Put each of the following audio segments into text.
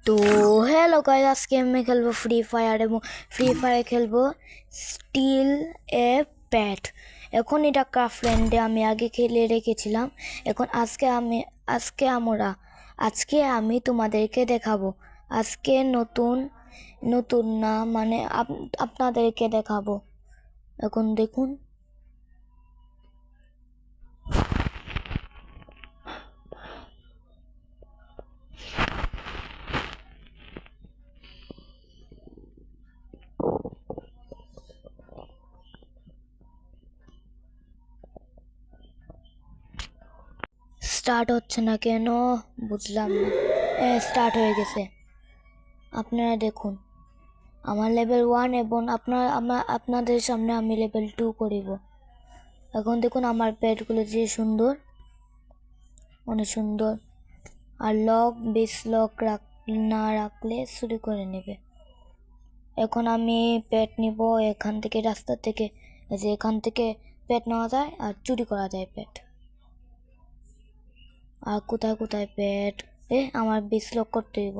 তো hello guys, আজকে আমি খেলবো ফ্রি ফায়ার এবং ফ্রি ফায়ার খেলবো স্টিল এ প্যাট। এখন এটা ক্রাফটল্যান্ডে আমি আগে খেলে রেখেছিলাম। এখন আজকে আমি তোমাদেরকে দেখাবো। আজকে নতুন নতুন না মানে আপনাদেরকে দেখাবো। এখন দেখুন, স্টার্ট হচ্ছে না কেন বুঝলাম না। স্টার্ট হয়ে গেছে, আপনারা দেখুন। আমার লেভেল 1 এবং আপনাদের সামনে আমি লেভেল 2 করিব। এখন দেখুন আমার পেটগুলো যে সুন্দর, অনেক সুন্দর। আর বেস লক না রাখলে চুরি করে নেবে। এখন আমি পেট নিব এখান থেকে, রাস্তা থেকে, যে এখান থেকে পেট নেওয়া যায় আর চুরি করা যায় পেট। আর কোথায় কোথায় পেট? আমার বেস লক করতে হইব।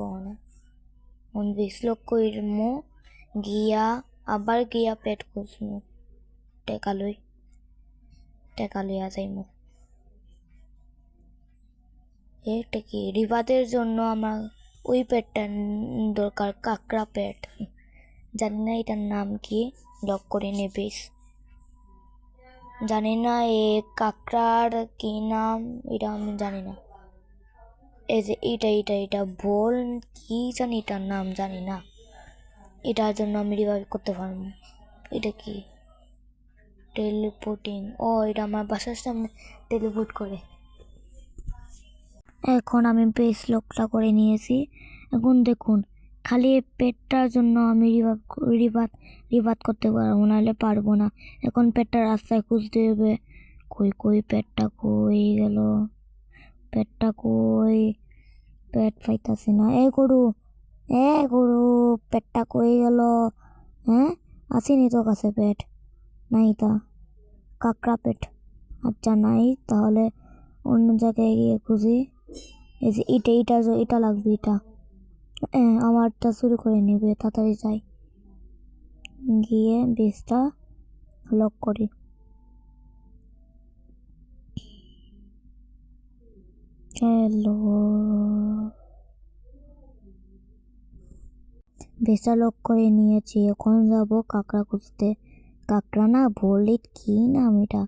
বেস লক করমু, আবার গিয়া পেট খুঁজমু, টেকা লইয়া যাইমু। এটা কি রিবাদের জন্য আমার ওই পেটটা দরকার, কাঁকড়া পেট। জানি না এটার নাম কি, লক করে নেবিস। জানি না কাঁকড়ার কি নাম, এটা আমি জানি না। এই যে এটা ভোল কি জানি, এটার নাম জানি না। এটার জন্য আমি রিভাইভ করতে পারবো। এটা কি টেলিপোর্টিং? এটা আমার বাসার সামনে টেলিপোর্ট করে। এখন আমি বেস লকটা করে নিয়েছি। এখন দেখুন, খালি পেটটার জন্য আমি রিভাত করতে পারবো, নাহলে পারবো না। এখন পেটটা রাস্তায় খুঁজতে হবে। কই পেটটা কই গেল? পেটটা কই? পেট পাইতাছি না। গরু পেটটা কই গেল? আসেনি তো কাছে পেট? নাই তা কাঁকড়া পেট। আচ্ছা নাই, তাহলে অন্য জায়গায় গিয়ে খুঁজি। এই যে এটা লাগবে, এটা আমারটা শুরু করে নেবে। তাড়াতাড়ি যাই, গিয়ে বেসটা লক করি। চলো, বেসটা লক করে নিয়েছি। এখন যাব কাঁকড়া খুঁজতে। কাঁকড়া না, ভোলিট কি নাম এটা?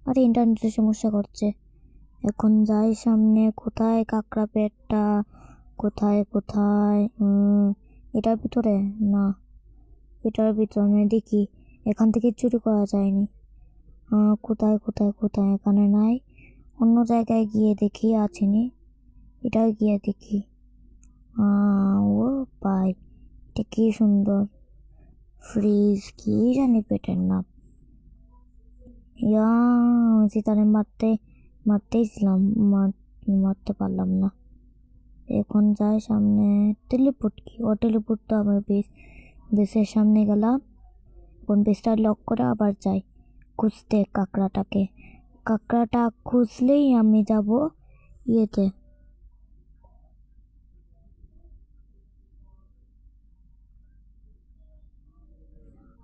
আরে ইন্টারনেটের সমস্যা করছে। এখন যাই সামনে। কোথায় কাঁকড়া পেটটা? কোথায়? এটার ভিতরে না, এটার ভিতরে দেখি। এখান থেকে চুরি করা যায়নি। কোথায়? এখানে নাই। অন্য জায়গায় গিয়ে দেখি আছেনি। এটা গিয়ে দেখি। ও পাই, এটা কি সুন্দর ফ্রিজ, কি জানি পেটের নাম। তারে মারতেইছিলাম, মারতে পারলাম না। এখন যাই সামনে। টেলিপোর্ট কি? টেলিপোর্ট তো আমার বেসের সামনে গেলাম। এখন বেসটা লক করে আবার যাই খুঁজতে কাঁকড়াটাকে। কাঁকড়াটা খুঁজলেই আমি যাব ইয়েতে।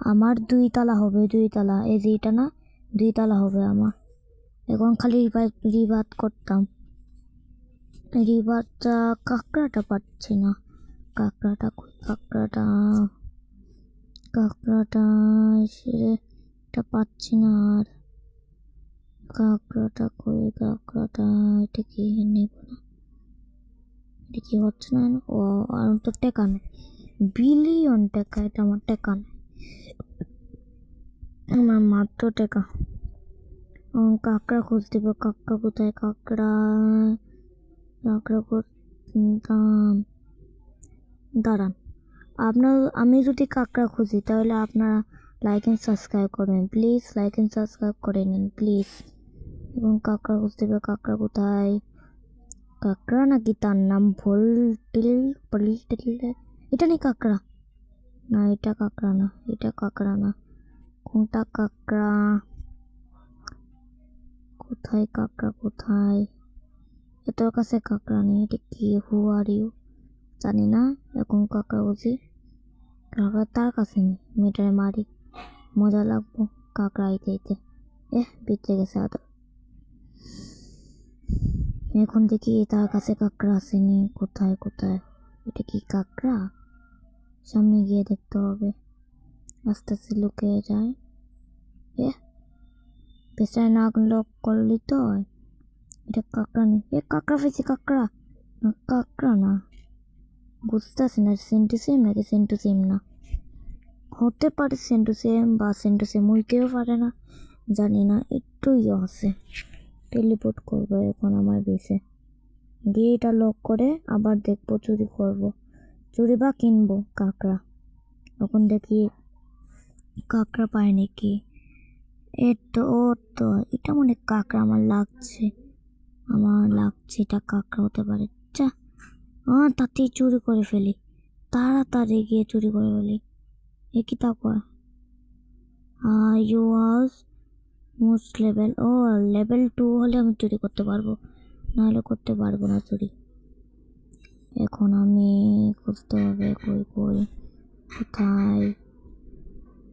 আমার 2 তলা হবে, 2 তলা। এই যে এটা না, 2 তলা হবে আমার। এখন খালি রিভাত করতাম। রিভারটা, কাঁকড়াটা পাচ্ছি না। কাঁকড়াটা কই? কাঁকড়াটা সেটা পাচ্ছি না। আর কাঁকড়াটা কই? এটা কি নেব না, এটা কি হচ্ছে না। আর তো টেকা নেই, বিলিয়ন টাকা। এটা আমার টেকা নেই, আমার মাত্র টেকা। কাঁকড়া খুঁজতে হবে। কাঁকড়া কোথায়? কাঁকড়া খুঁজতাম। দাঁড়ান, আমি যদি কাঁকড়া খুঁজি, তাহলে আপনারা লাইক এন্ড সাবস্ক্রাইব করবেন প্লিজ। লাইক এন্ড সাবস্ক্রাইব করে নিন প্লিজ। এবং কাঁকড়া খুঁজতে হবে। কাঁকড়া কোথায়? কাঁকড়া নাকি তার নাম ভোল্টিল? এটা নেই কাঁকড়া না, এটা কাঁকড়া না, কোনটা কাঁকড়া? কোথায় কাঁকড়া? এত কাছে কাঁকড়া নেই। এটা কি? হু আর ইউ? জানি না এখন কাকড়া বুঝি কাকড়া তার কাছে নেই মেয়েটারে মারি মজা লাগবো কাকড়া আইতে বেঁচে গেছে আদর এখন দেখি তার কাছে কাকড়া আসেনি কোথায় কোথায় এটা কি কাকড়া সামনে গিয়ে দেখতে হবে আস্তে আস্তে লুকিয়ে যায় পেছনে নাক লক করলি তো এটা কাকড়া নেই কাকড়া পেয়েছি কাকড়া কাকড়া না বুঝতেছি না সেন্টু সেম নাকি সেন্টু সেম না হতে পারে সেন্টু সেম বা সেন্টু সেম হইতেও পারে না জানি না একটু আছে টেলিপোর্ট করবো এখন আমার বেসে গিয়ে এটা লক করে আবার দেখবো চুরি করব চুরি বা কিনবো কাকড়া এখন দেখি কাকড়া পায় নাকি ও তো এটা মনে কাকড়া আমার লাগছে এটা কাকড়া হতে পারে চা তাতেই চুরি করে ফেলি তাড়াতাড়ি গিয়ে চুরি করে ফেলি কি তারপর you was most level level 2 হলে আমি চুরি করতে পারবো নাহলে করতে পারবো না চুরি এখন আমি খুঁজতে হবে কই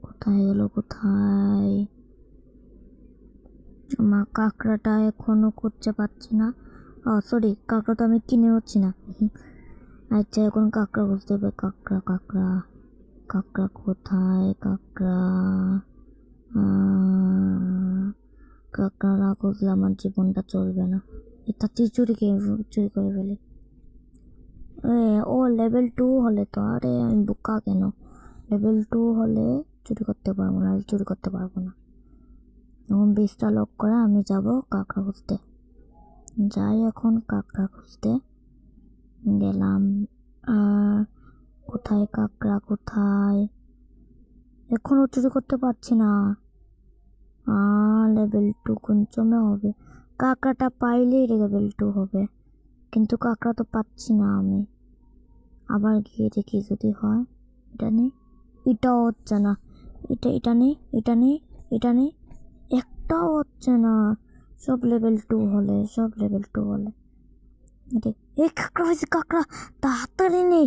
কোথায় গেল কোথায় আমার কাঁকড়াটা এখনো করতে পারছি না সরি কাঁকড়া তো আমি কিনে হচ্ছি না আচ্ছা এখন কাঁকড়া খুঁজতে হবে কাঁকড়া কোথায় কাঁকড়া না খুঁজলে আমার জীবনটা চলবে না এটা চুরি করে ফেলে লেভেল 2 হলে তো আরে আমি বোকা কেন লেভেল 2 হলে চুরি করতে পারবো না এখন বেসটা লক করে আমি যাব কাঁকড়া খুঁজতে যাই এখন কাঁকড়া খুঁজতে গেলাম কোথায় কাঁকড়া কোথায় এখনো চুরি করতে পারছি না লেভেল 2 কমে হবে কাঁকড়াটা পাইলেই লেভেল 2 হবে কিন্তু কাঁকড়া তো পাচ্ছি না আমি আবার গিয়ে দেখি যদি হয় এটা নেই এটাও হচ্ছে না এটা নেই একটাও হচ্ছে না সব লেভেল 2 হলে কাঁকড়া হয়েছে কাঁকড়া তাড়াতাড়ি নেই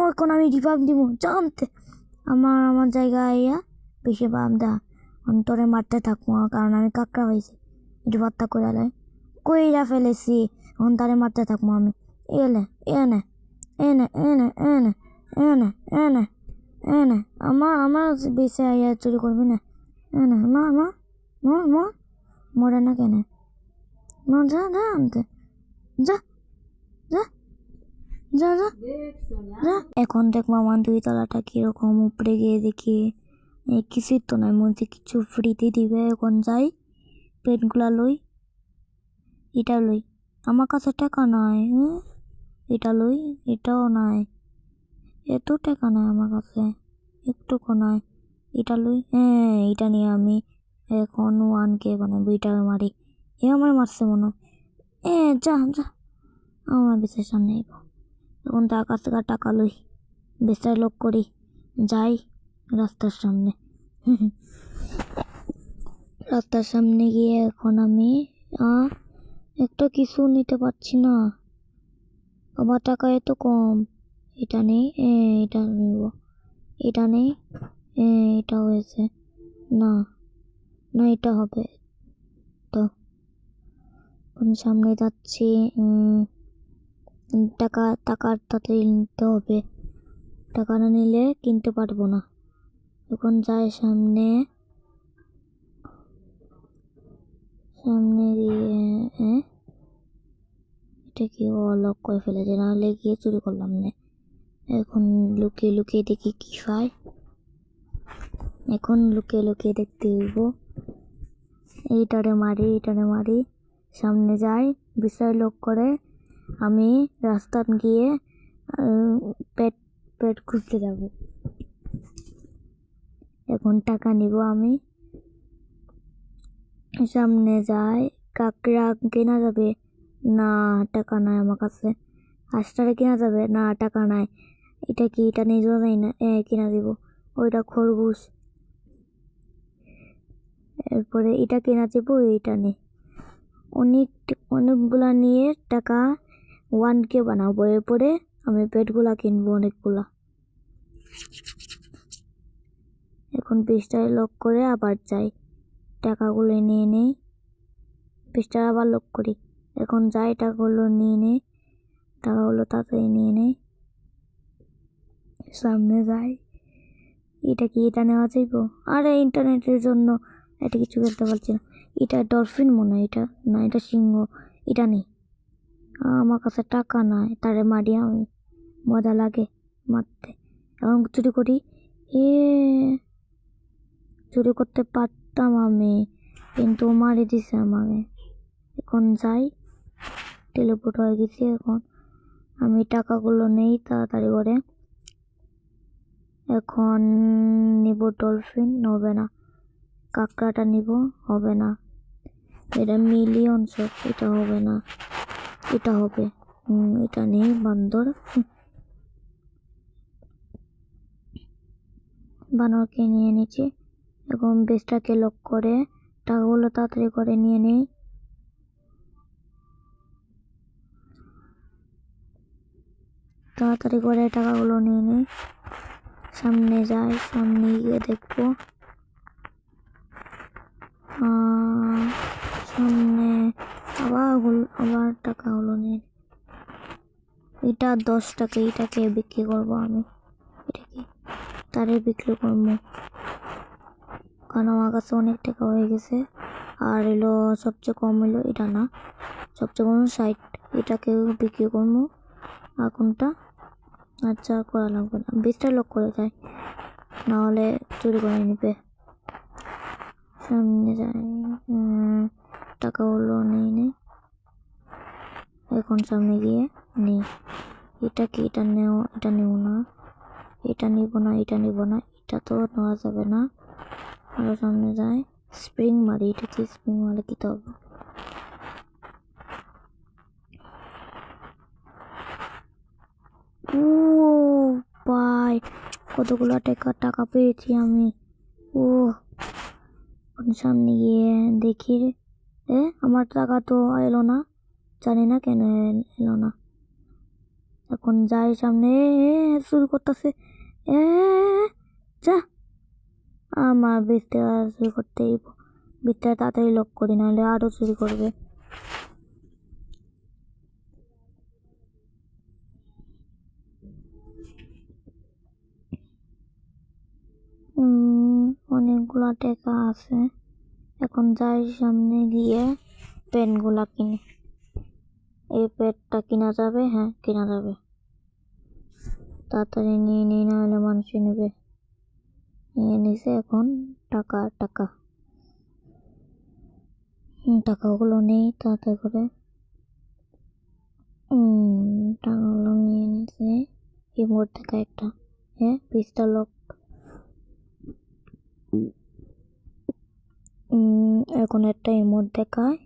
এখন আমি রিভাইভ দিব জানতে আমার জায়গায় বেশি বাম দা অন্তরে মারতে থাকবো কারণ আমি কাঁকড়া হয়েছি রিভারটা কইরা ফেলেছি এখন তারে মারতে থাকবো আমি এনে আমার বেশি আইয়া চুরি করবি না মরে না কেন যা আনতে যা এখন দেখবো আমার 2 তলাটা কিরকম উপরে গিয়ে দেখি কিছুই তো নয় মধ্যে কিছু ফ্রিতে দিবে এখন যাই পেনগুলা লই এটা লই আমার কাছে টাকা নাই এটা লই এটাও নাই এত টাকা নাই আমার কাছে একটুকু নাই এটা লই এটা নিয়ে আমি এখন 1K বানাবো এটা মারি আমার মারছে মনে যা আমার বেসের সামনে এখন তার কাছ থেকে টাকা লই বেসটা লক করি যাই রাস্তার সামনে গিয়ে এখন আমি একটা কিছু নিতে পারছি না আমার টাকা এত কম এটা নেই এটা নিব এটা নেই এটা হয়েছে না এটা হবে তো সামনে যাচ্ছি টাকা তাড়াতাড়ি নিতে হবে টাকা না নিলে কিনতে পারবো না এখন যাই সামনে গিয়ে এটা কি লক করে ফেলেছে নাহলে গিয়ে চুরি করলাম না এখন লুকিয়ে দেখি কি হয় এখন লুকিয়ে দেখতে হইব এইটারে মারি সামনে যাই বিষয় লক করে আমি রাস্তা গিয়ে পেট খুঁজতে যাব এখন টাকা নিব আমি সামনে যাই কাকড়া কেনা যাবে না টাকা নাই আমার কাছে হাঁসটারে কেনা যাবে না টাকা নাই এটা কি এটা নিজেও যাই না কিনা দিব ওইটা খরগোশ এরপরে এটা কেনা যাবো এইটা নেই অনেকগুলা নিয়ে টাকা 1K বানাবো এরপরে আমি পেটগুলা কিনবো অনেকগুলা। এখন পেজটায় লক করে আবার যাই, টাকাগুলো নিয়ে নেই। পেজটা আবার লক করি, এখন যাই টাকাগুলো নিয়ে নেই, টাকাগুলো তাড়াতাড়ি নিয়ে নেই, সামনে যাই। এটা কি এটা নেওয়া যাইবো? আরে ইন্টারনেটের জন্য এটা কিছু করতে পারছি না। এটা ডলফিন মনে হয়, এটা না, এটা সিংহ। এটা নেই, আমার কাছে টাকা নাই, তারে মারি আমি, মজা লাগে মারতে। এখন চুরি করি, এ চুরি করতে পারতাম আমি, কিন্তু মারি দিছে আমাকে। এখন যাই, টেলিপোর্ট হয়ে গেছি। এখন আমি টাকাগুলো নেই তাড়াতাড়ি করে। এখন নিব ডলফিন, হবে না। কাঁকড়াটা নিব, হবে না। এটা মিলিয়ন সব, এটা হবে না, এটা হবে। এটা নেই, বান্দর। বানরকে নিয়ে নিচ্ছি। এখন বেসটাকে লক করে টাকাগুলো তাড়াতাড়ি করে নিয়ে নেই। তাড়াতাড়ি করে টাকাগুলো নিয়ে নেই, সামনে যাই, সামনে গিয়ে দেখবো। সামনে আবার টাকাগুলো নিয়ে, এটা 10 টাকা, এটাকে বিক্রি করবো আমি। এটা কি তারে বিক্রি করবো, কারণ আমার কাছে অনেক টাকা হয়ে গেছে। আর এলো সবচেয়ে কম হলো এটা না, সবচেয়ে কম 60, এটাকে বিক্রি করবো। আর কোনটা, আচ্ছা করা লাগবে না, 20টা লক করে যায়, নাহলে চুরি করে নিবে। সামনে যাই, টাকাগুলো নিয়ে নেই। এখন সামনে গিয়ে নেই। এটা কি, এটা নেব না, এটা নিব না, এটা নিব না, এটা তো নেওয়া যাবে না। আরো সামনে যাই, স্প্রিং মারি। এটা কি স্প্রিং মারি, কি তো হবে। ও ভাই, কতগুলো টাকা পেয়েছি আমি। ও সামনে গিয়ে দেখি, আমার টাকা তো এলো না, জানি না কেন এলো না। এখন যাই সামনে, শুরু করতেছে, যা, আমার বেচতে চুরি করতেই, বেচতে তাড়াতাড়ি লক করি, নাহলে আরো চুরি করবে। অনেকগুলা টাকা আছে। এখন যাই সামনে গিয়ে পেনগুলা কিনি। এই পেনটা কিনা যাবে? হ্যাঁ কিনা যাবে, তাড়াতাড়ি নিয়ে নিই, না হলে মানুষ নেবে। নিয়ে নিছে। এখন টাকাগুলো নেই তাড়াতাড়ি করে। টাকাগুলো নিয়ে নিছে। ইমোট দেখায় একটা, পিসটা লক। এখন একটা ইমোট দেখায়,